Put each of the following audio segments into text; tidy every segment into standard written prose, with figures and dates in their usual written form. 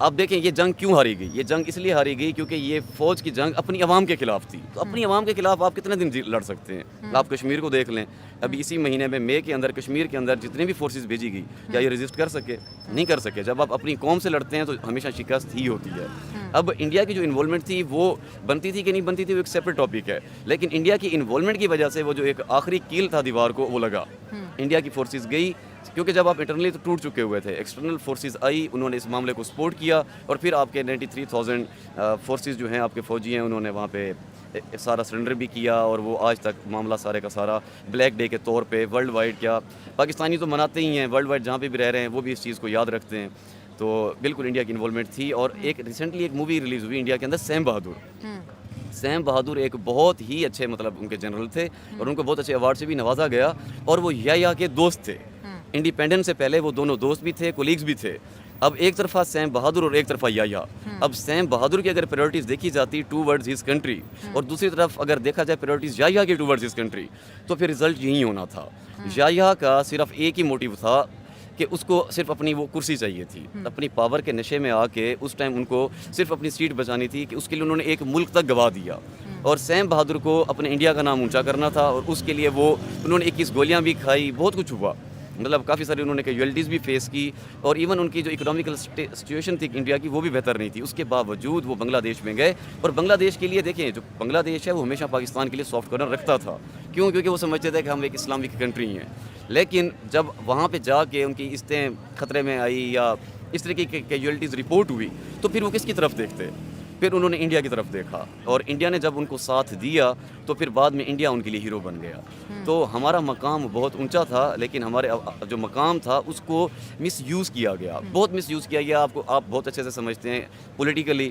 آپ دیکھیں یہ جنگ کیوں ہاری گئی؟ یہ جنگ اس لیے ہاری گئی کیونکہ یہ فوج کی جنگ اپنی عوام کے خلاف تھی. تو اپنی عوام کے خلاف آپ کتنے دن لڑ سکتے ہیں؟ آپ کشمیر کو دیکھ لیں, ابھی اسی مہینے میں مئی کے اندر کشمیر کے اندر جتنے بھی فورسز بھیجی گئی, کیا یہ ریزسٹ کر سکے؟ نہیں کر سکے. جب آپ اپنی قوم سے لڑتے ہیں تو ہمیشہ شکست ہی ہوتی ہے. اب انڈیا کی جو انوالومنٹ تھی وہ بنتی تھی کہ نہیں بنتی تھی وہ ایک سیپریٹ ٹاپک ہے, لیکن انڈیا کی انوالومنٹ کی وجہ سے وہ جو ایک آخری کیل تھا دیوار کو وہ لگا. انڈیا کی فورسز گئی کیونکہ جب آپ انٹرنلی تو ٹوٹ چکے ہوئے تھے, ایکسٹرنل فورسز آئی, انہوں نے اس معاملے کو سپورٹ کیا, اور پھر آپ کے 93,000 فورسز جو ہیں آپ کے فوجی ہیں انہوں نے وہاں پہ سارا سرنڈر بھی کیا, اور وہ آج تک معاملہ سارے کا سارا بلیک ڈے کے طور پہ ورلڈ وائڈ, کیا پاکستانی تو مناتے ہی ہیں, ورلڈ وائڈ جہاں پہ بھی رہ رہے ہیں وہ بھی اس چیز کو یاد رکھتے ہیں. تو بالکل انڈیا کی انوالومنٹ تھی. اور ایک ریسنٹلی ایک مووی ریلیز ہوئی انڈیا کے اندر, سیم بہادر ایک بہت ہی اچھے مطلب ان کے جنرل تھے, اور ان کو بہت اچھے ایوارڈ سے بھی نوازا گیا, اور وہ یا کے دوست تھے. انڈیپینڈنس سے پہلے وہ دونوں دوست بھی تھے, کولیگز بھی تھے. اب ایک طرفہ سیم بہادر اور ایک طرفہ یا. اب سیم بہادر کی اگر پریورٹیز دیکھی جاتی ٹو ورڈز ہز کنٹری, اور دوسری طرف اگر دیکھا جائے پریورٹیز یا کی ٹو ورڈز ہز کنٹری, تو پھر رزلٹ یہی ہونا تھا. یا کا صرف ایک ہی موٹیو تھا کہ اس کو صرف اپنی وہ کرسی چاہیے تھی. اپنی پاور کے نشے میں آ کے اس ٹائم ان کو صرف اپنی سیٹ بچانی تھی, کہ اس کے لیے انہوں نے ایک ملک تک گوا دیا. اور سیم بہادر کو اپنے انڈیا کا نام اونچا کرنا تھا, اور اس کے لیے وہ انہوں نے 21 گولیاں بھی کھائی, بہت کچھ ہوا, مطلب کافی ساری انہوں نے کیجویلٹیز بھی فیس کی, اور ایون ان کی جو اکنامیکل سچویشن تھی انڈیا کی وہ بھی بہتر نہیں تھی. اس کے باوجود وہ بنگلہ دیش میں گئے, اور بنگلہ دیش کے لیے دیکھیں جو بنگلہ دیش ہے وہ ہمیشہ پاکستان کے لیے سافٹ کارنر رکھتا تھا. کیوں؟ کیونکہ وہ سمجھتے تھے کہ ہم ایک اسلامک کنٹری ہیں. لیکن جب وہاں پہ جا کے ان کی عزتیں خطرے میں آئی یا اس طریقے کی کیجویلٹیز رپورٹ ہوئی, تو پھر وہ کس کی طرف دیکھتے؟ پھر انہوں نے انڈیا کی طرف دیکھا, اور انڈیا نے جب ان کو ساتھ دیا تو پھر بعد میں انڈیا ان کے لیے ہیرو بن گیا. تو ہمارا مقام بہت اونچا تھا, لیکن ہمارے جو مقام تھا اس کو مس یوز کیا گیا, بہت مس یوز کیا گیا. آپ بہت اچھے سے سمجھتے ہیں, پولیٹیکلی,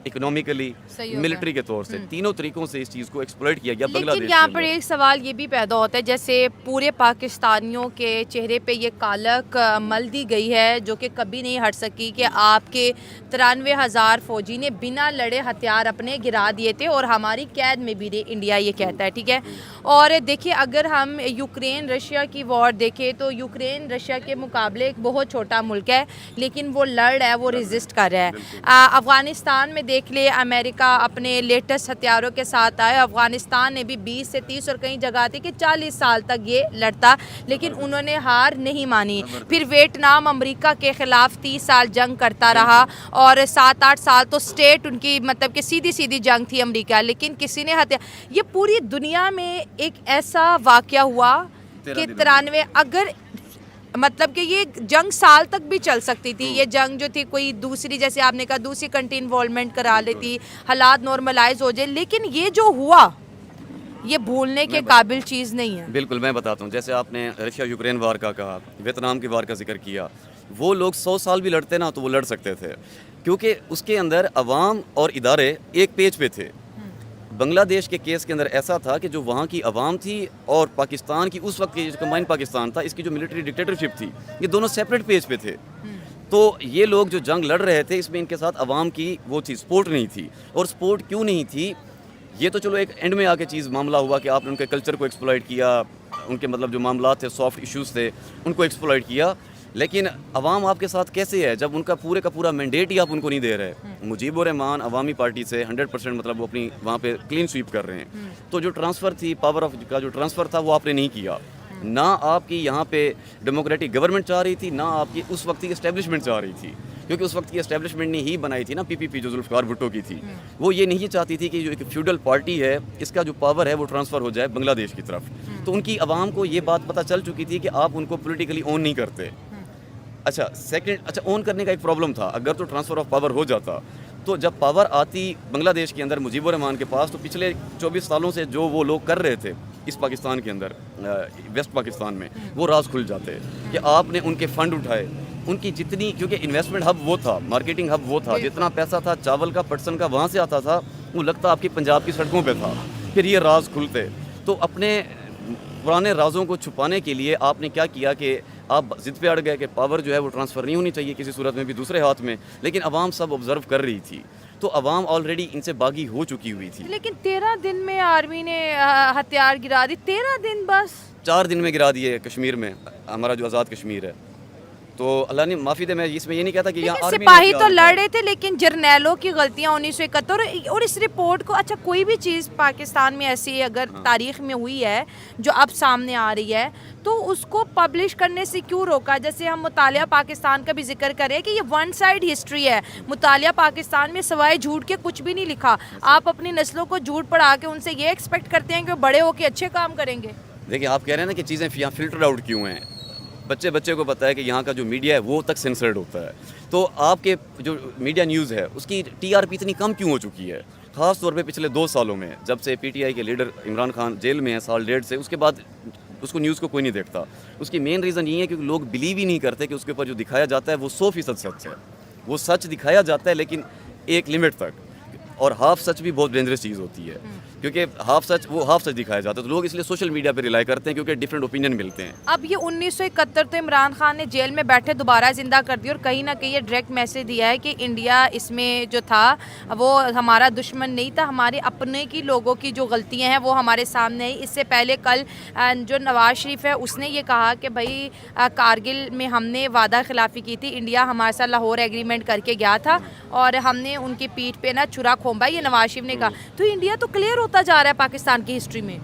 اکنامیکلی, ملٹری کے طور سے, تینوں طریقوں سے اس چیز کو ایکسپلائٹ کیا گیا بنگلہ دیش. لیکن یہاں پر ایک سوال یہ بھی پیدا ہوتا ہے, جیسے پورے پاکستانیوں کے چہرے پہ یہ کالک مل دی گئی ہے جو کہ کبھی نہیں ہٹ سکی, کہ آپ کے 93,000 فوجی نے بنا لڑے ہتھیار اپنے گرا دیے تھے, اور ہماری قید میں بھی انڈیا یہ کہتا ہے, ٹھیک ہے. اور دیکھیں اگر ہم یوکرین رشیا کی وار دیکھیں تو یوکرین رشیا کے مقابلے ایک بہت چھوٹا ملک ہے, لیکن وہ لڑ رہا ہے, وہ ریزسٹ کر رہا ہے. افغانستان میں دیکھ لے, امریکہ اپنے لیٹسٹ ہتھیاروں کے ساتھ آئے. افغانستان نے بھی 20 سے 30 اور کئی جگہ تھی کہ 40 سال تک یہ لڑتا, لیکن انہوں نے ہار نہیں مانی. پھر ویتنام امریکہ کے خلاف 30 سال جنگ کرتا رہا, اور 7-8 سال تو سٹیٹ ان کی مطلب کہ سیدھی جنگ تھی امریکہ, لیکن کسی نے یہ پوری دنیا میں ایک ایسا واقعہ ہوا کہ 93 اگر مطلب کہ یہ جنگ سال تک بھی چل سکتی تھی. یہ جنگ جو تھی کوئی دوسری, جیسے آپ نے کہا دوسری کنٹری انوالومنٹ کرا لیتی, حالات نارملائز ہو جائے, لیکن یہ جو ہوا یہ بھولنے کے قابل چیز نہیں ہے. بالکل میں بتاتا ہوں, جیسے آپ نے رشیا یوکرین وار کا کہا, ویتنام کی وار کا ذکر کیا, وہ لوگ 100 سال بھی لڑتے نا تو وہ لڑ سکتے تھے, کیونکہ اس کے اندر عوام اور ادارے ایک پیج پہ تھے. بنگلہ دیش کے کیس کے اندر ایسا تھا کہ جو وہاں کی عوام تھی اور پاکستان کی اس وقت کی جو کمبائنڈ پاکستان تھا, اس کی جو ملٹری ڈکٹیٹرشپ تھی, یہ دونوں سیپریٹ پیج پہ تھے. تو یہ لوگ جو جنگ لڑ رہے تھے اس میں ان کے ساتھ عوام کی وہ تھی, سپورٹ نہیں تھی. اور سپورٹ کیوں نہیں تھی, یہ تو چلو ایک اینڈ میں آ کے چیز معاملہ ہوا کہ آپ نے ان کے کلچر کو ایکسپلائٹ کیا, ان کے مطلب جو معاملات تھے, سافٹ ایشوز تھے, ان کو ایکسپلائٹ کیا. لیکن عوام آپ کے ساتھ کیسے ہے جب ان کا پورے کا پورا مینڈیٹ ہی آپ ان کو نہیں دے رہے؟ مجیب الرحمان عوامی پارٹی سے 100% مطلب وہ اپنی وہاں پہ کلین سویپ کر رہے ہیں. تو جو ٹرانسفر تھی, پاور آف کا جو ٹرانسفر تھا, وہ آپ نے نہیں کیا. نہ آپ کی یہاں پہ ڈیموکریٹک گورنمنٹ چاہ رہی تھی, نہ آپ کی اس وقت کی اسٹیبلشمنٹ چاہ رہی تھی, کیونکہ اس وقت کی اسٹیبلشمنٹ نے ہی بنائی تھی نا PPP جو ذوالفقار بھٹو کی تھی. وہ یہ نہیں چاہتی تھی کہ جو ایک فیوڈل پارٹی ہے اس کا جو پاور ہے وہ ٹرانسفر ہو جائے بنگلہ دیش کی طرف. تو ان کی عوام کو یہ بات پتہ چل چکی تھی کہ آپ ان کو پولیٹیکلی اون نہیں کرتے. اچھا اون کرنے کا ایک پرابلم تھا, اگر تو ٹرانسفر آف پاور ہو جاتا تو جب پاور آتی بنگلہ دیش کے اندر مجیب الرحمان کے پاس, تو پچھلے 24 سالوں سے جو وہ لوگ کر رہے تھے اس پاکستان کے اندر, ویسٹ پاکستان میں, وہ راز کھل جاتے کہ آپ نے ان کے فنڈ اٹھائے, ان کی جتنی, کیونکہ انویسٹمنٹ ہب وہ تھا, مارکیٹنگ ہب وہ تھا, جتنا پیسہ تھا چاول کا, پٹسن کا وہاں سے آتا تھا, وہ لگتا آپ کی پنجاب کی سڑکوں پہ تھا. پھر یہ راز کھلتے. تو اپنے پرانے رازوں کو چھپانے کے لیے آپ نے کیا کیا کہ آپ ضد پہ اڑ گئے کہ پاور جو ہے وہ ٹرانسفر نہیں ہونی چاہیے کسی صورت میں بھی دوسرے ہاتھ میں. لیکن عوام سب آبزرو کر رہی تھی, تو عوام آلریڈی ان سے باغی ہو چکی ہوئی تھی. لیکن 13 دن میں آرمی نے ہتھیار گرا دی, 13 دن بس, 4 دن میں گرا دیے کشمیر میں, ہمارا جو آزاد کشمیر ہے. تو اللہ نے معافی دے, میں اس میں یہ نہیں کہتا کہ یہاں لیکن آرمی سپاہی تو لڑ رہے تھے, لیکن جرنیلوں کی غلطیاں 1971 اور اس رپورٹ کو, اچھا کوئی بھی چیز پاکستان میں ایسی اگر تاریخ میں ہوئی ہے جو اب سامنے آ رہی ہے تو اس کو پبلش کرنے سے کیوں روکا؟ جیسے ہم مطالعہ پاکستان کا بھی ذکر کریں کہ یہ ون سائڈ ہسٹری ہے, مطالعہ پاکستان میں سوائے جھوٹ کے کچھ بھی نہیں لکھا. آپ اپنی نسلوں کو جھوٹ پڑھا کے ان سے یہ ایکسپیکٹ کرتے ہیں کہ وہ بڑے ہو کے اچھے کام کریں گے. دیکھیں آپ کہہ رہے ہیں نا کہ چیزیں یہاں فلٹر آؤٹ کیوں ہیں, بچے کو پتہ ہے کہ یہاں کا جو میڈیا ہے وہ تک سینسرڈ ہوتا ہے. تو آپ کے جو میڈیا نیوز ہے اس کی ٹی آر پی اتنی کم کیوں ہو چکی ہے, خاص طور پہ پچھلے 2 سالوں میں, جب سے پی ٹی آئی کے لیڈر عمران خان جیل میں ہے 1.5 سے, اس کے بعد اس کو نیوز کو کوئی نہیں دیکھتا. اس کی مین ریزن یہ ہے کہ لوگ بلیو ہی نہیں کرتے کہ اس کے اوپر جو دکھایا جاتا ہے وہ 100% سچ ہے. وہ سچ دکھایا جاتا ہے لیکن ایک لمٹ تک, اور ہاف سچ بھی بہت ڈینجرس چیز ہوتی ہے, کیونکہ ہاف سچ دکھایا جاتا ہے. تو لوگ اس لیے سوشل میڈیا پہ ریلائی کرتے ہیں کیونکہ ڈفرینٹ اوپینین ملتے ہیں. اب یہ 1971 تو عمران خان نے جیل میں بیٹھے دوبارہ زندہ کر دی, اور کہیں نہ کہیں یہ ڈائریکٹ میسج دیا ہے کہ انڈیا اس میں جو تھا وہ ہمارا دشمن نہیں تھا, ہمارے اپنے کی لوگوں کی جو غلطیاں ہیں وہ ہمارے سامنے ہیں. اس سے پہلے کل جو نواز شریف ہے اس نے یہ کہا کہ بھائی کارگل میں ہم نے وعدہ خلافی کی تھی, انڈیا ہمارے ساتھ لاہور ایگریمنٹ کر کے گیا تھا اور ہم نے ان کی پیٹھ پہ نا چھرا کھومبا, یہ نواز شریف نے کہا. تو انڈیا تو کلیئر ہوتا جا رہا ہے پاکستان کی ہسٹری میں.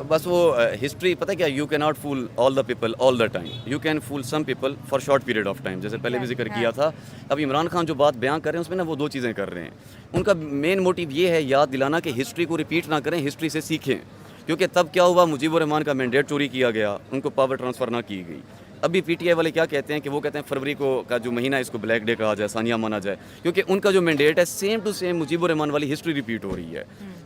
بس وہ ہسٹری پتہ کیا, you can not fool all the people all the time, you can fool some people for short period of time, جیسے پہلے بھی ذکر کیا تھا. اب عمران خان جو بات بیان کر رہے ہیں اس میں نا وہ 2 چیزیں کر رہے ہیں. ان کا مین موٹیو یہ ہے یاد دلانا کہ ہسٹری کو ریپیٹ نہ کریں, ہسٹری سے سیکھیں. کیونکہ تب کیا ہوا, مجیب الرحمان کا مینڈیٹ چوری کیا گیا, ان کو پاور ٹرانسفر نہ کی گئی. ابھی پی ٹی آئی والے کیا کہتے ہیں کہ وہ کہتے ہیں فروری کو کا جو مہینہ اس کو بلیک ڈے کہا جائے, ثانیہ مانا جائے, کیونکہ ان کا جو مینڈیٹ ہے سیم ٹو سیم مجیب الرحمان والی ہسٹری ریپیٹ ہو رہی ہے.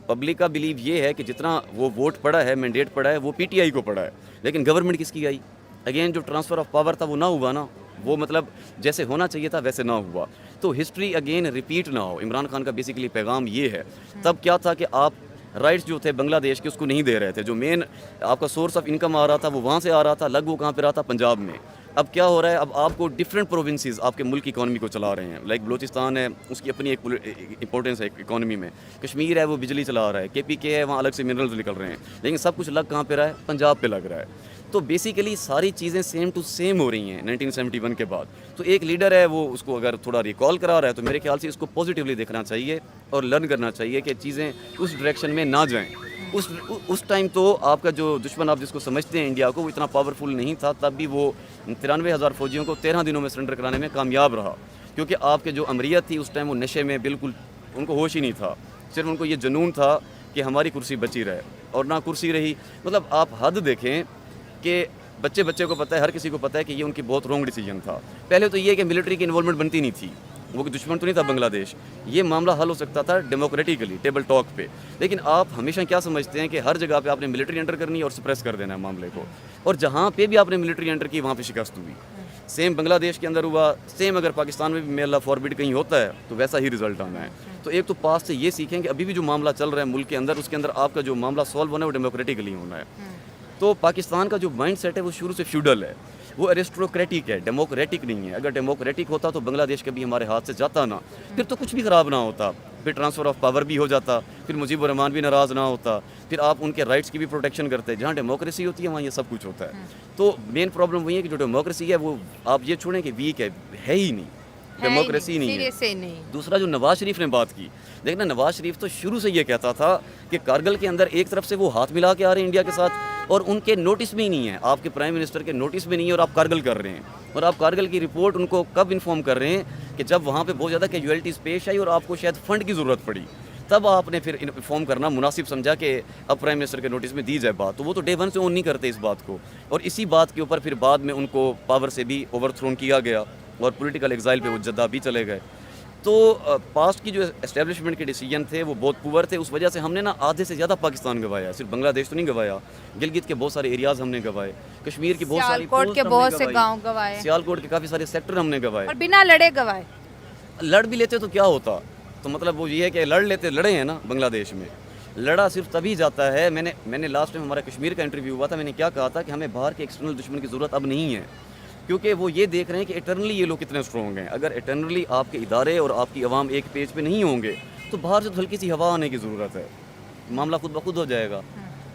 پبلک کا بلیو یہ ہے کہ جتنا وہ ووٹ پڑا ہے, مینڈیٹ پڑا ہے, وہ پی ٹی آئی کو پڑا ہے, لیکن گورنمنٹ کس کی آئی؟ اگین جو ٹرانسفر آف پاور تھا وہ نہ ہوا نا, وہ مطلب جیسے ہونا چاہیے تھا ویسے نہ ہوا. تو ہسٹری اگین ریپیٹ نہ ہو. عمران خان کا بیسیکلی پیغام یہ ہے. تب کیا تھا کہ آپ رائٹس جو تھے بنگلہ دیش کے اس کو نہیں دے رہے تھے, جو مین آپ کا سورس آف انکم آ رہا تھا وہ وہاں سے آ رہا تھا, لگ وہ کہاں پہ رہا تھا, پنجاب میں. اب کیا ہو رہا ہے, اب آپ کو ڈفرینٹ پروونسز آپ کے ملک کی اکانومی کو چلا رہے ہیں. لائک بلوچستان ہے, اس کی اپنی ایک امپورٹنس ہے اکانومی میں. کشمیر ہے وہ بجلی چلا رہا ہے, کے پی کے ہے وہاں الگ سے منرلز نکل رہے ہیں, لیکن سب کچھ لگ کہاں پہ رہا ہے, پنجاب پہ لگ رہا ہے. تو بیسیکلی ساری چیزیں سیم ٹو سیم ہو رہی ہیں 1971 کے بعد. تو ایک لیڈر ہے وہ اس کو اگر تھوڑا ریکال کرا رہا ہے تو میرے خیال سے اس کو پازیٹیولی دیکھنا چاہیے اور لرن کرنا چاہیے کہ چیزیں اس ڈائریکشن میں نہ جائیں. اس ٹائم تو آپ کا جو دشمن آپ جس کو سمجھتے ہیں انڈیا کو, وہ اتنا پاورفل نہیں تھا. تب بھی وہ 93,000 فوجیوں کو 13 دنوں میں سرنڈر کرانے میں کامیاب رہا, کیونکہ آپ کے جو امریت تھی اس ٹائم وہ نشے میں بالکل, ان کو ہوش ہی نہیں تھا. صرف ان کو یہ جنون تھا کہ ہماری کرسی بچی رہے, اور نہ کرسی رہی. مطلب آپ حد دیکھیں کہ بچے کو پتہ ہے, ہر کسی کو پتہ ہے کہ یہ ان کی بہت رانگ ڈیسیجن تھا. پہلے تو یہ کہ ملٹری کی انوالومنٹ بنتی نہیں تھی, وہ دشمن تو نہیں تھا بنگلہ دیش, یہ معاملہ حل ہو سکتا تھا ڈیموکریٹیکلی ٹیبل ٹاک پہ. لیکن آپ ہمیشہ کیا سمجھتے ہیں کہ ہر جگہ پہ آپ نے ملٹری انٹر کرنی ہے اور سپریس کر دینا ہے معاملے کو, اور جہاں پہ بھی آپ نے ملٹری انٹر کی وہاں پہ شکست ہوئی. سیم بنگلہ دیش کے اندر ہوا, سیم اگر پاکستان میں بھی میں اللہ فاربڈ کہیں ہوتا ہے تو ویسا ہی رزلٹ آنا ہے. تو ایک تو پاس سے یہ سیکھیں کہ ابھی بھی جو معاملہ چل رہا ہے ملک کے اندر, اس کے اندر آپ کا جو معاملہ سالو ہونا ہے وہ ڈیموکریٹکلی ہونا ہے. تو پاکستان کا جو مائنڈ سیٹ ہے وہ شروع سے فیوڈل ہے, وہ ایرسٹوکریٹک ہے, ڈیموکریٹک نہیں ہے. اگر ڈیموکریٹک ہوتا تو بنگلہ دیش کبھی ہمارے ہاتھ سے جاتا نا, پھر تو کچھ بھی خراب نہ ہوتا, پھر ٹرانسفر آف پاور بھی ہو جاتا, پھر مجیب الرحمان بھی ناراض نہ ہوتا, پھر آپ ان کے رائٹس کی بھی پروٹیکشن کرتے. جہاں ڈیموکریسی ہوتی ہے وہاں یہ سب کچھ ہوتا ہے. تو مین پرابلم وہی ہے کہ جو ڈیموکریسی ہے وہ آپ یہ چھوڑیں کہ ویک ہے ہی نہیں, ڈیموکریسی نہیں ہے. دوسرا جو نواز شریف نے بات کی, دیکھنا نواز شریف تو شروع سے یہ کہتا تھا کہ کارگل کے اندر ایک طرف سے وہ ہاتھ ملا کے آ رہے ہیں انڈیا کے ساتھ, اور ان کے نوٹس میں ہی نہیں ہے, آپ کے پرائم منسٹر کے نوٹس میں نہیں ہے, اور آپ کارگل کر رہے ہیں. اور آپ کارگل کی رپورٹ ان کو کب انفارم کر رہے ہیں کہ جب وہاں پہ بہت زیادہ کیجویلٹیز پیش آئی اور آپ کو شاید فنڈ کی ضرورت پڑی, تب آپ نے پھر انفارم کرنا مناسب سمجھا کہ اب پرائم منسٹر کے نوٹس میں دی جائے بات. تو وہ تو ڈے ون سے اون نہیں کرتے اس بات کو, اور اسی بات کے اوپر پھر بعد میں ان کو پاور سے بھی اوور تھرون کیا گیا اور پولیٹیکل ایگزائل پہ وہ جدہ بھی چلے گئے. تو پاسٹ کی جو اسٹیبلشمنٹ کے ڈیسیجن تھے وہ بہت پور تھے. اس وجہ سے ہم نے نا آدھے سے زیادہ پاکستان گوایا, صرف بنگلہ دیش تو نہیں گوایا, گلگت کے بہت سارے ایریاز ہم نے گوائے, کشمیر کی بہت ساری سیالکوٹ کے بہت سے گاؤں گوائے, سیالکوٹ کے کافی سارے سیکٹر ہم نے گوائے, اور بنا لڑے گوائے. لڑ بھی لیتے تو کیا ہوتا, تو مطلب وہ یہ ہے کہ لڑے ہیں نا بنگلہ دیش میں. لڑا صرف تبھی جاتا ہے. میں نے لاسٹ ٹائم ہمارا کشمیر کا انٹرویو ہوا تھا, میں نے کیا کہا تھا کہ ہمیں باہر کے ایکسٹرنل دشمن کی ضرورت اب نہیں ہے, کیونکہ وہ یہ دیکھ رہے ہیں کہ ایٹرنلی یہ لوگ کتنے اسٹرانگ ہیں. اگر ایٹرنلی آپ کے ادارے اور آپ کی عوام ایک پیج پہ نہیں ہوں گے تو باہر سے تو ہلکی سی ہوا آنے کی ضرورت ہے, معاملہ خود بخود ہو جائے گا.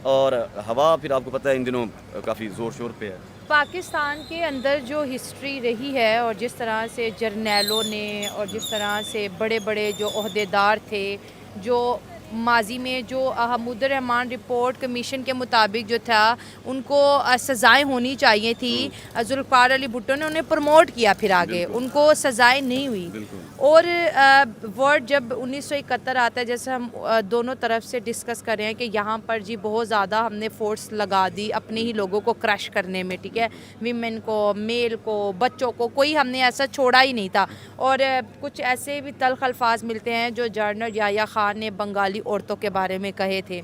اور ہوا پھر آپ کو پتہ ہے ان دنوں کافی زور شور پہ ہے. پاکستان کے اندر جو ہسٹری رہی ہے اور جس طرح سے جرنیلوں نے اور جس طرح سے بڑے بڑے جو عہدیدار تھے جو ماضی میں جو حمود الرحمان رپورٹ کمیشن کے مطابق جو تھا ان کو سزائیں ہونی چاہیے تھی، ذوالفقار علی بھٹو نے انہیں پروموٹ کیا، پھر آگے ان کو سزائیں نہیں ہوئی. اور ورڈ جب 1971 آتا ہے، جیسے ہم دونوں طرف سے ڈسکس کر رہے ہیں کہ یہاں پر جی بہت زیادہ ہم نے فورس لگا دی اپنے ہی لوگوں کو کرش کرنے میں، ٹھیک ہے، ویمن کو، میل کو، بچوں کو، کوئی ہم نے ایسا چھوڑا ہی نہیں تھا. اور کچھ ایسے بھی تلخ الفاظ ملتے ہیں جو جنرل یحییٰ خان نے بنگالی عورتوں کے بارے میں کہے تھے.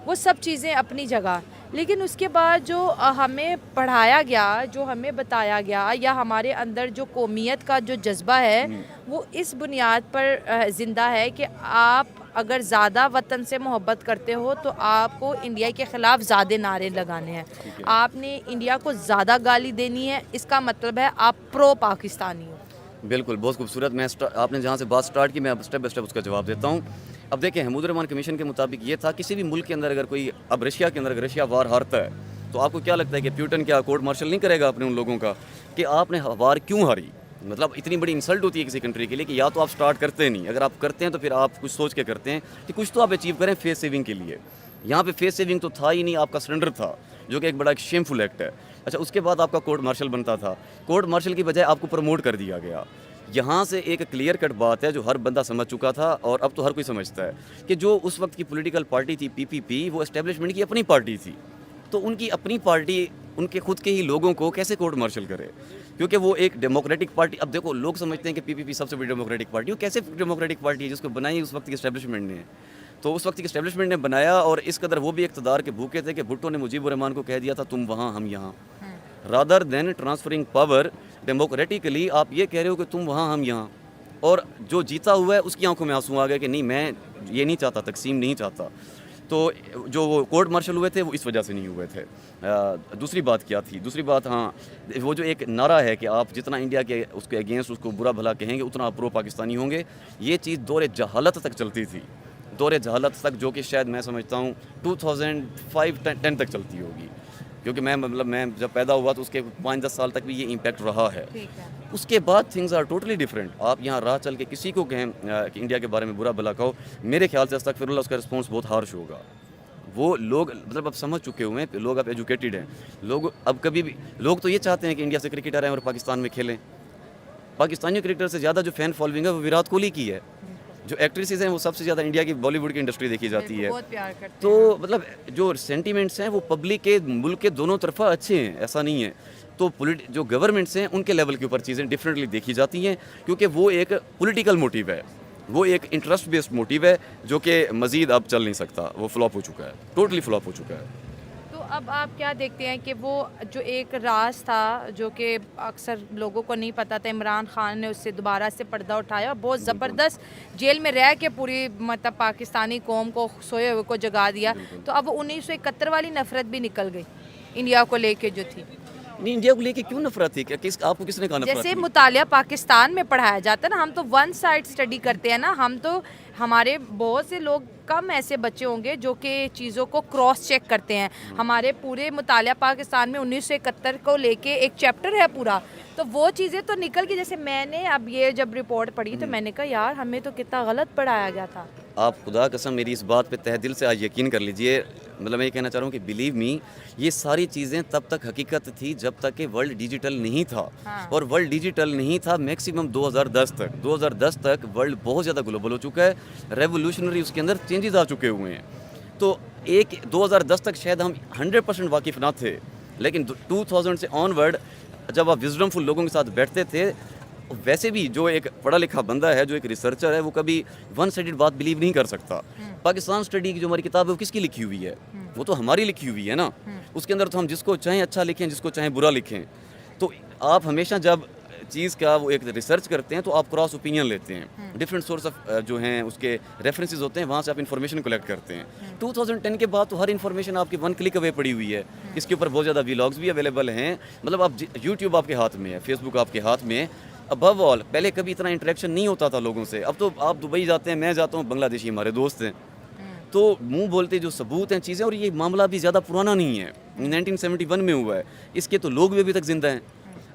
وہ سب چیزیں اپنی جگہ، لیکن اس کے بعد جو ہمیں پڑھایا گیا، جو ہمیں بتایا گیا، یا ہمارے اندر جو قومیت کا جو جذبہ ہے وہ اس بنیاد پر زندہ ہے کہ آپ اگر زیادہ وطن سے محبت کرتے ہو تو آپ کو انڈیا کے خلاف زیادہ نعرے لگانے ہیں، آپ نے انڈیا کو زیادہ گالی دینی ہے، اس کا مطلب ہے آپ پرو پاکستانی ہو. بالکل، بہت خوبصورت. میں آپ نے جہاں سے بات سٹارٹ کی میں اب اسٹیپ بائی اسٹیپ اس کا جواب دیتا ہوں. اب دیکھیں، حمود الرحمان کمیشن کے مطابق یہ تھا کسی بھی ملک کے اندر اگر کوئی، اب رشیا کے اندر اگر رشیا وار ہارتا ہے تو آپ کو کیا لگتا ہے کہ پیوٹن کیا کورٹ مارشل نہیں کرے گا اپنے ان لوگوں کا کہ آپ نے وار کیوں ہاری؟ مطلب اتنی بڑی انسلٹ ہوتی ہے کسی کنٹری کے لیے کہ یا تو آپ سٹارٹ کرتے نہیں، اگر آپ کرتے ہیں تو پھر آپ کچھ سوچ کے کرتے ہیں کہ کچھ تو آپ اچیو کریں فیس سیونگ کے لیے. یہاں پہ فیس سیونگ تو تھا ہی نہیں، آپ کا سرنڈر تھا جو کہ ایک بڑا ایک شیمفل ایکٹ ہے. اچھا، اس کے بعد آپ کا کورٹ مارشل بنتا تھا، کورٹ مارشل کی بجائے آپ کو پروموٹ کر دیا گیا. یہاں سے ایک کلیئر کٹ بات ہے جو ہر بندہ سمجھ چکا تھا اور اب تو ہر کوئی سمجھتا ہے کہ جو اس وقت کی پولیٹیکل پارٹی تھی پی پی پی، وہ اسٹیبلشمنٹ کی اپنی پارٹی تھی. تو ان کی اپنی پارٹی ان کے خود کے ہی لوگوں کو کیسے کورٹ مارشل کرے؟ کیونکہ وہ ایک ڈیموکریٹک پارٹی. اب دیکھو، لوگ سمجھتے ہیں کہ پی پی پی سب سے بڑی ڈیموکریٹک پارٹی. وہ کیسے ڈیموکریٹک پارٹی ہے جس کو بنائی اس وقت کی اسٹیبلشمنٹ نے؟ تو اس وقت کی اسٹیبلشمنٹ نے بنایا، اور اس قدر وہ بھی اقتدار کے بھوکے تھے کہ بھٹو نے مجیب الرحمان کو کہہ دیا تھا تم وہاں ہم یہاں. Rather than transferring power democratically, آپ یہ کہہ رہے ہو کہ تم وہاں ہم یہاں. اور جو جیتا ہوا ہے اس کی آنکھوں میں آنسو آ گئے کہ نہیں، میں یہ نہیں چاہتا، تقسیم نہیں چاہتا. تو جو وہ کورٹ مارشل ہوئے تھے وہ اس وجہ سے نہیں ہوئے تھے. دوسری بات کیا تھی؟ دوسری بات، ہاں، وہ جو ایک نعرہ ہے کہ آپ جتنا انڈیا کے اس کے اگینسٹ اس کو برا بھلا کہیں گے اتنا آپ پرو پاکستانی ہوں گے. یہ چیز دور جہالت تک چلتی تھی، دور جہالت تک، جو کہ شاید میں سمجھتا ہوں 2005-10 تک چلتی ہوگی. کیونکہ میں جب پیدا ہوا تو اس کے 5-10 سال تک بھی یہ امپیکٹ رہا ہے. اس کے بعد تھنگز آر ٹوٹلی ڈفرینٹ. آپ یہاں راہ چل کے کسی کو کہیں کہ انڈیا کے بارے میں برا بھلا کہو، میرے خیال سے استغفراللہ اس کا رسپانس بہت ہارش ہوگا. وہ لوگ مطلب اب سمجھ چکے ہوئے ہیں، لوگ اب ایجوکیٹڈ ہیں. لوگ اب کبھی بھی، لوگ تو یہ چاہتے ہیں کہ انڈیا سے کرکٹر آئیں اور پاکستان میں کھیلیں. پاکستانی کرکٹر سے زیادہ جو فین فالوئنگ ہے وہ وراٹ کوہلی کی ہے. جو ایکٹریسز ہیں وہ سب سے زیادہ انڈیا کی بالی ووڈ کی انڈسٹری دیکھی جاتی ہے. تو مطلب جو سینٹیمنٹس ہیں وہ پبلک کے، ملک کے دونوں طرفہ اچھے ہیں، ایسا نہیں ہے. تو جو گورنمنٹس ہیں ان کے لیول کے اوپر چیزیں ڈفرینٹلی دیکھی جاتی ہیں، کیونکہ وہ ایک پولیٹیکل موٹیو ہے، وہ ایک انٹرسٹ بیسڈ موٹیو ہے جو کہ مزید اب چل نہیں سکتا. وہ فلاپ ہو چکا ہے، ٹوٹلی فلاپ ہو چکا ہے. تو اب آپ کیا دیکھتے ہیں کہ وہ جو ایک راز تھا جو کہ اکثر لوگوں کو نہیں پتہ تھا، عمران خان نے اس سے دوبارہ سے پردہ اٹھایا، بہت زبردست جیل میں رہ کے پوری مطلب پاکستانی قوم کو، سوئے ہوئے کو جگا دیا. تو اب 1971 والی نفرت بھی نکل گئی انڈیا کو لے کے جو تھی. نہیں، انڈیا کو لے کے کیوں نفرت تھی؟ آپ کو کس نے کہا نفرت تھی؟ جیسے مطالعہ پاکستان میں پڑھایا جاتا ہے نا، ہم تو ون سائڈ اسٹڈی کرتے ہیں نا. ہم تو، ہمارے بہت سے لوگ، کم ایسے بچے ہوں گے جو کہ چیزوں کو کراس چیک کرتے ہیں. ہمارے پورے مطالعہ پاکستان میں 1971 کو لے کے ایک چیپٹر ہے پورا. تو وہ چیزیں تو نکل گئی. جیسے میں نے اب یہ جب رپورٹ پڑھی تو میں نے کہا یار ہمیں تو کتنا غلط پڑھایا گیا تھا. آپ خدا قسم میری اس بات پہ تہ دل سے آج یقین کر لیجئے. مطلب میں یہ کہنا چاہ رہا ہوں کہ بلیو می، یہ ساری چیزیں تب تک حقیقت تھی جب تک کہ ورلڈ ڈیجیٹل نہیں تھا. اور ورلڈ ڈیجیٹل نہیں تھا میکسیمم 2010 تک. 2010 تک ورلڈ بہت زیادہ گلوبل ہو چکا ہے، ریولیوشنری اس کے اندر چینجز آ چکے ہوئے ہیں. تو 2010 تک شاید ہم 100% واقف نہ تھے، لیکن 2000 سے آن ورڈ جب آپ وزڈم فل لوگوں کے ساتھ بیٹھتے تھے، ویسے بھی جو ایک پڑھا لکھا بندہ ہے، جو ایک ریسرچر ہے، وہ کبھی ون سائڈڈ بات بلیو نہیں کر سکتا. پاکستان اسٹڈی کی جو ہماری کتاب ہے وہ کس کی لکھی ہوئی ہے؟ وہ تو ہماری لکھی ہوئی ہے نا. اس کے اندر تو ہم جس کو چاہیں اچھا لکھیں، جس کو چاہیں برا لکھیں. تو آپ ہمیشہ جب چیز کا وہ ایک ریسرچ کرتے ہیں تو آپ کراس اوپینین لیتے ہیں. ڈفرینٹ سورس آف جو ہیں اس کے ریفرنسز ہوتے ہیں، وہاں سے آپ انفارمیشن کلیکٹ کرتے ہیں. 2010 کے بعد تو ہر انفارمیشن آپ کی ون کلک اوے پڑی ہوئی ہے. اس کے اوپر بہت زیادہ ویلاگز بھی اویلیبل ہیں. مطلب آپ یوٹیوب آپ کے ہاتھ میں ہے، فیس بک آپ کے ہاتھ میں ہے. ابو آل پہلے کبھی اتنا انٹریکشن نہیں ہوتا تھا لوگوں سے. اب تو آپ دبئی جاتے ہیں، میں جاتا ہوں، بنگلہ دیشی ہمارے دوست ہیں. تو منہ بولتے جو ثبوت ہیں چیزیں, اور یہ معاملہ بھی زیادہ پرانا نہیں ہے, 1971 میں ہوا ہے. اس کے تو لوگ بھی ابھی تک زندہ ہیں,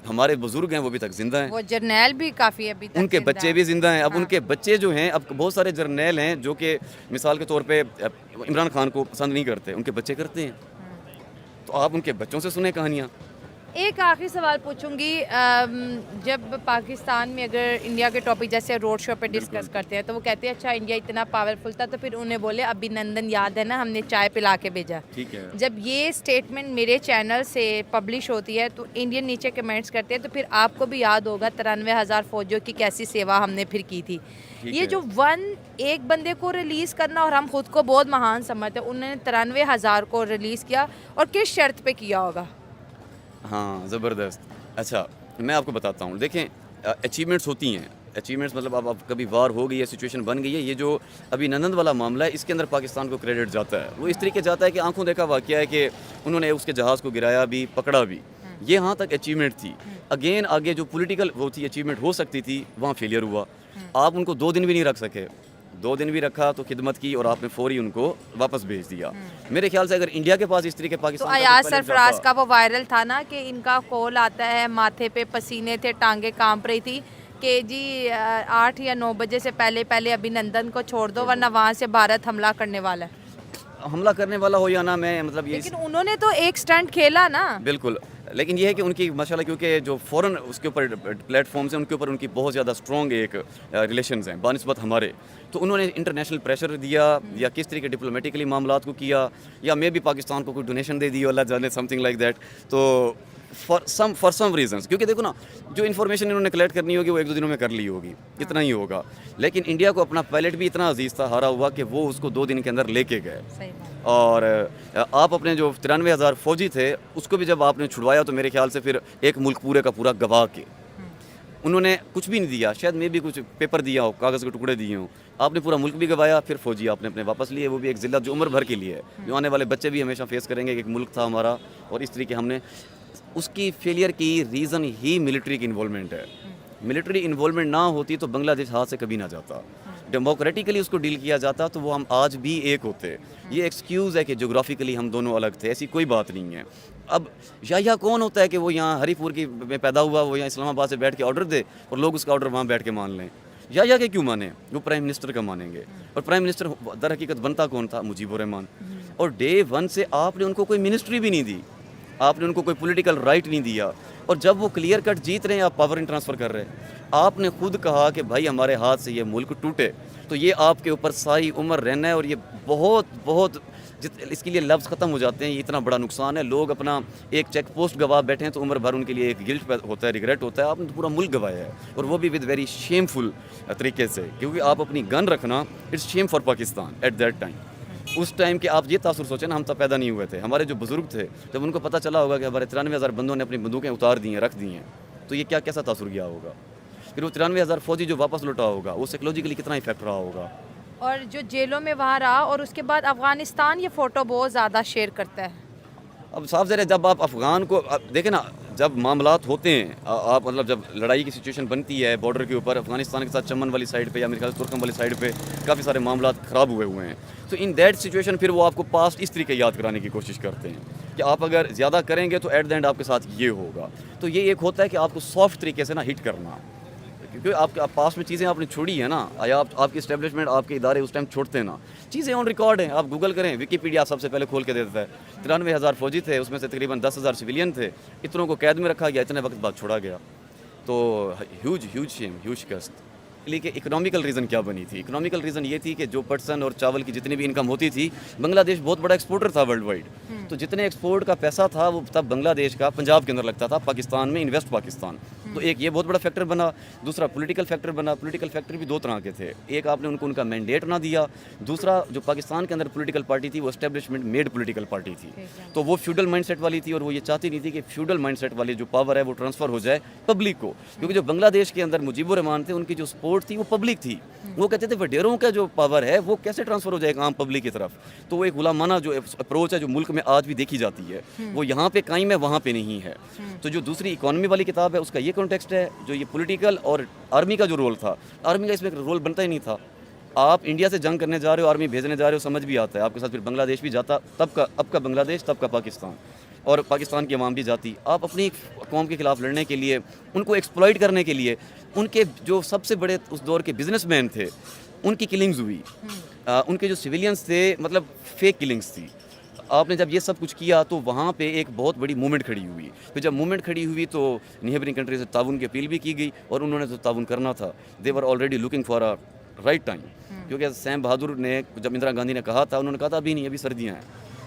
ہمارے بزرگ ہیں وہ ابھی تک زندہ ہیں, وہ جرنیل بھی کافی ابھی تک ان کے بچے بھی زندہ ہیں. اب ان کے بچے جو ہیں, اب بہت سارے جرنیل ہیں جو کہ مثال کے طور پہ عمران خان کو پسند نہیں کرتے, ان کے بچے کرتے ہیں, تو آپ ان کے بچوں سے سنیں کہانیاں. ایک آخری سوال پوچھوں گی, جب پاکستان میں اگر انڈیا کے ٹاپک جیسے روڈ شو پہ ڈسکس کرتے ہیں تو وہ کہتے ہیں اچھا انڈیا اتنا پاورفل تھا, تو پھر انہیں بولے ابھی نندن یاد ہے نا, ہم نے چائے پلا کے بھیجا. ٹھیک ہے, جب یہ اسٹیٹمنٹ میرے چینل سے پبلش ہوتی ہے تو انڈین نیچے کمنٹس کرتے ہیں, تو پھر آپ کو بھی یاد ہوگا 93,000 فوجیوں کی کیسی سیوا ہم نے پھر کی تھی. یہ جو ایک بندے کو ریلیز کرنا, اور ہم خود کو بہت مہان سمجھتے ہیں, انہوں نے 93,000 کو ریلیز کیا, اور کس شرط پہ کیا ہوگا؟ ہاں زبردست. اچھا میں آپ کو بتاتا ہوں, دیکھیں اچیومنٹس ہوتی ہیں, اچیومنٹس مطلب اب کبھی وار ہو گئی ہے, سچویشن بن گئی ہے. یہ جو ابھی نندن والا معاملہ ہے, اس کے اندر پاکستان کو کریڈٹ جاتا ہے. وہ اس طریقے جاتا ہے کہ آنکھوں دیکھا واقعہ ہے کہ انہوں نے اس کے جہاز کو گرایا بھی, پکڑا بھی, یہ یہاں تک اچیومنٹ تھی. اگین آگے جو پولیٹیکل وہ تھی, اچیومنٹ ہو سکتی تھی, وہاں فیلئر ہوا. آپ ان کو 2 دن بھی نہیں رکھ سکے, 2 دن بھی رکھا تو خدمت کی, اور آپ نے فوری ان کو واپس بھیج دیا. میرے خیال سے اگر انڈیا کے پاس اس طریقے پاکستان تو ایاز سرفراز کا وہ وائرل تھا نا کہ ان کا کال آتا ہے, ماتھے پہ پسینے تھے, ٹانگیں کانپ رہی تھی کہ جی 8 یا 9 بجے سے پہلے ابھی نندن کو چھوڑ دو ورنہ وہاں سے بھارت حملہ کرنے والا ہے. حملہ کرنے والا ہو یا نہ, میں مطلب یہ, لیکن انہوں نے تو ایک سٹنٹ کھیلا نا. بالکل, لیکن یہ ہے کہ ان کی ماشاءاللہ کیونکہ جو فورن اس کے اوپر پلیٹ فارمز ہیں, ان کے اوپر ان کی بہت زیادہ اسٹرانگ ایک ریلیشنز ہیں بانسبت ہمارے. تو انہوں نے انٹرنیشنل پریشر دیا, یا کس طریقے ڈپلومیٹکلی معاملات کو کیا, یا میں بھی پاکستان کو کوئی ڈونیشن دے دی, اللہ جانے سم تھنگ لائک دیٹ. تو فار سم ریزنس, کیونکہ دیکھو نا جو انفارمیشن انہوں نے کلیکٹ کرنی ہوگی وہ 1-2 دنوں میں کر لی ہوگی, اتنا ہی ہوگا. لیکن انڈیا کو اپنا پائلٹ بھی اتنا عزیز تھا, ہارا ہوا, کہ وہ اس کو 2 دن کے اندر لے کے گئے. اور آپ اپنے جو 93,000 فوجی تھے اس کو بھی جب آپ نے چھڑوایا تو میرے خیال سے پھر ایک ملک پورے کا پورا گواہ کے انہوں نے کچھ بھی نہیں دیا, شاید میں بھی کچھ پیپر دیا ہو, کاغذ کے ٹکڑے دیے ہوں, آپ نے پورا ملک بھی گوایا, پھر فوجی آپ نے اپنے واپس لیے. وہ بھی ایک ذلت جو عمر بھر کے لیے ہے, جو آنے والے بچے بھی ہمیشہ فیس کریں گے کہ ایک ملک تھا ہمارا, اور اس طریقے ہم نے اس کی فیلئر کی ریزن ہی ملٹری کی انوالومنٹ ہے. ملٹری انوالومنٹ نہ ہوتی تو بنگلہ دیش ہاتھ سے کبھی نہ جاتا, ڈیموکریٹیکلی اس کو ڈیل کیا جاتا تو وہ ہم آج بھی ایک ہوتے. یہ ایکسکیوز ہے کہ جغرافیکلی ہم دونوں الگ تھے, ایسی کوئی بات نہیں ہے. اب یا کون ہوتا ہے کہ وہ یہاں ہری پور کی میں پیدا ہوا, وہ یہاں اسلام آباد سے بیٹھ کے آرڈر دے اور لوگ اس کا آرڈر وہاں بیٹھ کے مان لیں؟ یا کہ کیوں مانیں؟ وہ پرائم منسٹر کا مانیں گے, اور پرائم منسٹر در حقیقت بنتا کون تھا؟ مجیب الرحمان. اور ڈے 1 سے آپ نے ان کو کوئی منسٹری بھی نہیں دی, آپ نے ان کو کوئی پولیٹیکل رائٹ نہیں دیا. اور جب وہ کلیئر کٹ جیت رہے ہیں, آپ پاور ٹرانسفر کر رہے ہیں. آپ نے خود کہا کہ بھائی ہمارے ہاتھ سے یہ ملک ٹوٹے تو یہ آپ کے اوپر ساری عمر رہنا ہے, اور یہ بہت اس کے لیے لفظ ختم ہو جاتے ہیں. یہ اتنا بڑا نقصان ہے, لوگ اپنا ایک چیک پوسٹ گوا بیٹھے ہیں تو عمر بھر ان کے لیے ایک گلٹ ہوتا ہے, ریگریٹ ہوتا ہے. آپ نے پورا ملک گوایا ہے, اور وہ بھی ود ویری شیم فل طریقے سے, کیونکہ آپ اپنی گن رکھنا it's shame for Pakistan at that time. اس ٹائم کہ آپ یہ تاثر سوچیں نا, ہم تب پیدا نہیں ہوئے تھے, ہمارے جو بزرگ تھے جب ان کو پتہ چلا ہوگا کہ ہمارے 93,000 بندوں نے اپنی بندوقیں اتار دی ہیں, رکھ دی ہیں, تو یہ کیسا تاثر کیا ہوگا. پھر وہ 93,000 فوجی جو واپس لوٹا ہوگا, وہ سائیکولوجیکلی کتنا افیکٹ رہا ہوگا. اور جو جیلوں میں وہاں رہا, اور اس کے بعد افغانستان یہ فوٹو بہت زیادہ شیئر کرتا ہے. اب صاف ظاہر ہے جب آپ افغان کو دیکھیں نا, جب معاملات ہوتے ہیں, آپ مطلب جب لڑائی کی سچویشن بنتی ہے بارڈر کے اوپر, افغانستان کے ساتھ چمن والی سائڈ پہ یا میرے خیال سے ترکم والی سائڈ پہ کافی سارے معاملات خراب ہوئے ہیں, تو ان دیٹ سچویشن پھر وہ آپ کو پاسٹ اس طریقے یاد کرانے کی کوشش کرتے ہیں کہ آپ اگر زیادہ کریں گے تو ایٹ دا اینڈ آپ کے ساتھ یہ ہوگا. تو یہ ایک ہوتا ہے کہ آپ کو سافٹ طریقے سے نا ہٹ کرنا, کیونکہ آپ کے پاس میں چیزیں آپ نے چھوڑی ہیں نا, یا آپ کی اسٹیبلشمنٹ, آپ کے ادارے اس ٹائم چھوڑتے ہیں نا, چیزیں آن ریکارڈ ہیں. آپ گوگل کریں, وکیپیڈیا سب سے پہلے کھول کے دیتا ہے. 93,000 فوجی تھے, اس میں سے تقریباً 10,000 سویلین تھے, اتنوں کو قید میں رکھا گیا, اتنے وقت بعد چھوڑا گیا. تو ہیوج شیم, ہیوج شکست. لیکن اکنامیکل ریزن کیا بنی تھی؟ اکنامیکل ریزن یہ تھی کہ جو پٹسن اور چاول کی جتنی بھی انکم ہوتی تھی, بنگلہ دیش بہت بڑا ایکسپورٹر تھا ورلڈ وائڈ, تو جتنے ایکسپورٹ کا پیسہ تھا وہ تب بنگلہ دیش کا پنجاب کے اندر لگتا تھا, پاکستان میں انویسٹ پاکستان. تو ایک یہ بہت بڑا فیکٹر بنا. دوسرا پولیٹیکل فیکٹر بنا. پولیٹیکل فیکٹر بھی 2 طرح کے تھے. ایک آپ نے ان کو ان کا مینڈیٹ نہ دیا, دوسرا جو پاکستان کے اندر پولیٹیکل پارٹی تھی وہ اسٹیبلشمنٹ میڈ پولیٹیکل پارٹی تھی, تو وہ فیوڈل مائنڈ سیٹ والی تھی, اور وہ یہ چاہتی نہیں تھی کہ فیوڈل مائنڈ سیٹ والی جو پاور ہے وہ ٹرانسفر ہو جائے پبلک کو, کیونکہ جو بنگلہ دیش کے اندر مجیب الرحمان تھے, ان کی جو سپورٹ تھی وہ پبلک تھی. وہ کہتے تھے وڈیروں کا جو پاور ہے وہ کیسے ٹرانسفر ہو جائے گا عام پبلک کی طرف. تو وہ ایک غلامانہ جو اپروچ ہے جو ملک میں آج بھی دیکھی جاتی ہے, وہ یہاں پہ قائم ہے, وہاں پہ نہیں ہے. تو جو دوسری اکانومی والی کتاب ہے اس کا یہ کانٹیکسٹ ہے. جو یہ پولیٹیکل اور آرمی کا جو رول تھا, آرمی کا اس میں رول بنتا ہی نہیں تھا. آپ انڈیا سے جنگ کرنے جا رہے ہو, آرمی بھیجنے جا رہے ہو, سمجھ بھی آتا ہے آپ کے ساتھ پھر بنگلہ دیش بھی جاتا, اب کا بنگلہ دیش, تب کا پاکستان, اور پاکستان کی عوام بھی جاتی. آپ اپنی قوم کے خلاف لڑنے کے لیے, ان کو ایکسپلائٹ کرنے کے لیے, ان کے جو سب سے بڑے اس دور کے بزنس مین تھے ان کی کلنگز ہوئی, ان کے جو سویلینز تھے مطلب فیک کلنگز تھی. آپ نے جب یہ سب کچھ کیا تو وہاں پہ ایک بہت بڑی موومنٹ کھڑی ہوئی. پھر جب موومنٹ کھڑی ہوئی تو نیبرنگ کنٹری سے تعاون کی اپیل بھی کی گئی, اور انہوں نے تو تعاون کرنا تھا. They were already looking for a right time, کیونکہ سیم بہادر نے جب اندرا گاندھی نے کہا تھا, انہوں نے کہا تھا ابھی نہیں, ابھی سردیاں ہیں,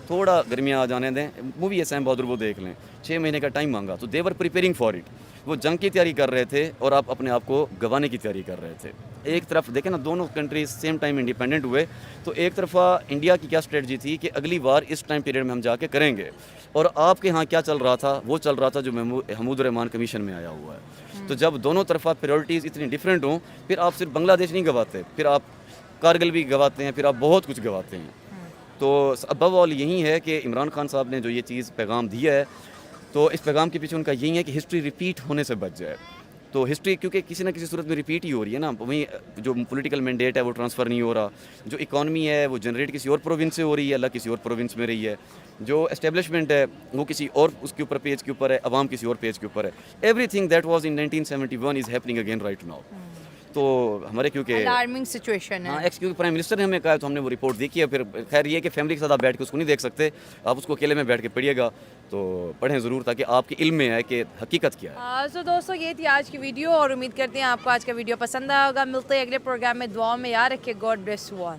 تھوڑا گرمیاں آ جانے دیں. مووی ہے سیم بہادر, وہ دیکھ لیں, 6 مہینے کا ٹائم مانگا. تو دے ور پریپیئرنگ فار اٹ. وہ جنگ کی تیاری کر رہے تھے اور آپ اپنے آپ کو گنوانے کی تیاری کر رہے تھے. ایک طرف دیکھیں نا, دونوں کنٹریز سیم ٹائم انڈیپینڈنٹ ہوئے, تو ایک طرفہ انڈیا کی کیا اسٹریٹجی تھی کہ اگلی وار اس ٹائم پیریڈ میں ہم جا کے کریں گے, اور آپ کے ہاں کیا چل رہا تھا, وہ چل رہا تھا جو حمود الرحمان کمیشن میں آیا ہوا ہے. تو جب دونوں طرفہ پریورٹیز اتنی ڈفرینٹ ہوں, پھر آپ صرف بنگلہ دیش نہیں گواتے, پھر آپ کارگل بھی گواتے ہیں, پھر آپ بہت کچھ گواتے ہیں. تو ابو آل یہی ہے کہ عمران خان صاحب نے جو یہ چیز پیغام دیا ہے, تو اس پیغام کے پیچھے ان کا یہی ہے کہ ہسٹری ریپیٹ ہونے سے بچ جائے. تو ہسٹری کیونکہ کسی نہ کسی صورت میں ریپیٹ ہی ہو رہی ہے نا, وہیں جو پولیٹیکل مینڈیٹ ہے وہ ٹرانسفر نہیں ہو رہا, جو اکانومی ہے وہ جنریٹ کسی اور پروونس سے ہو رہی ہے, اللہ کسی اور پروونس میں رہی ہے, جو اسٹیبلشمنٹ ہے وہ کسی اور اس کے اوپر پیج کے اوپر ہے, عوام کسی اور پیج کے اوپر ہے. Every thing that was in 1971 is happening again right now. تو ہمارے کیونکہ الارمنگ سچویشن ہے. ہاں, کیونکہ پرائم منسٹر نے ہمیں کہا تو ہم نے وہ رپورٹ دیکھی ہے. پھر خیر یہ کہ فیملی کے ساتھ آپ بیٹھ کے اس کو نہیں دیکھ سکتے, آپ اس کو اکیلے میں بیٹھ کے پڑھیے گا, تو پڑھیں ضرور تاکہ آپ کے علم میں آئے کہ حقیقت کیا ہے. تو دوستو یہ تھی آج کی ویڈیو, اور امید کرتے ہیں آپ کو آج کا ویڈیو پسند آیا ہوگا. ملتے ہیں اگلے پروگرام میں, دعاؤں میں یاد رکھیں. God bless you all.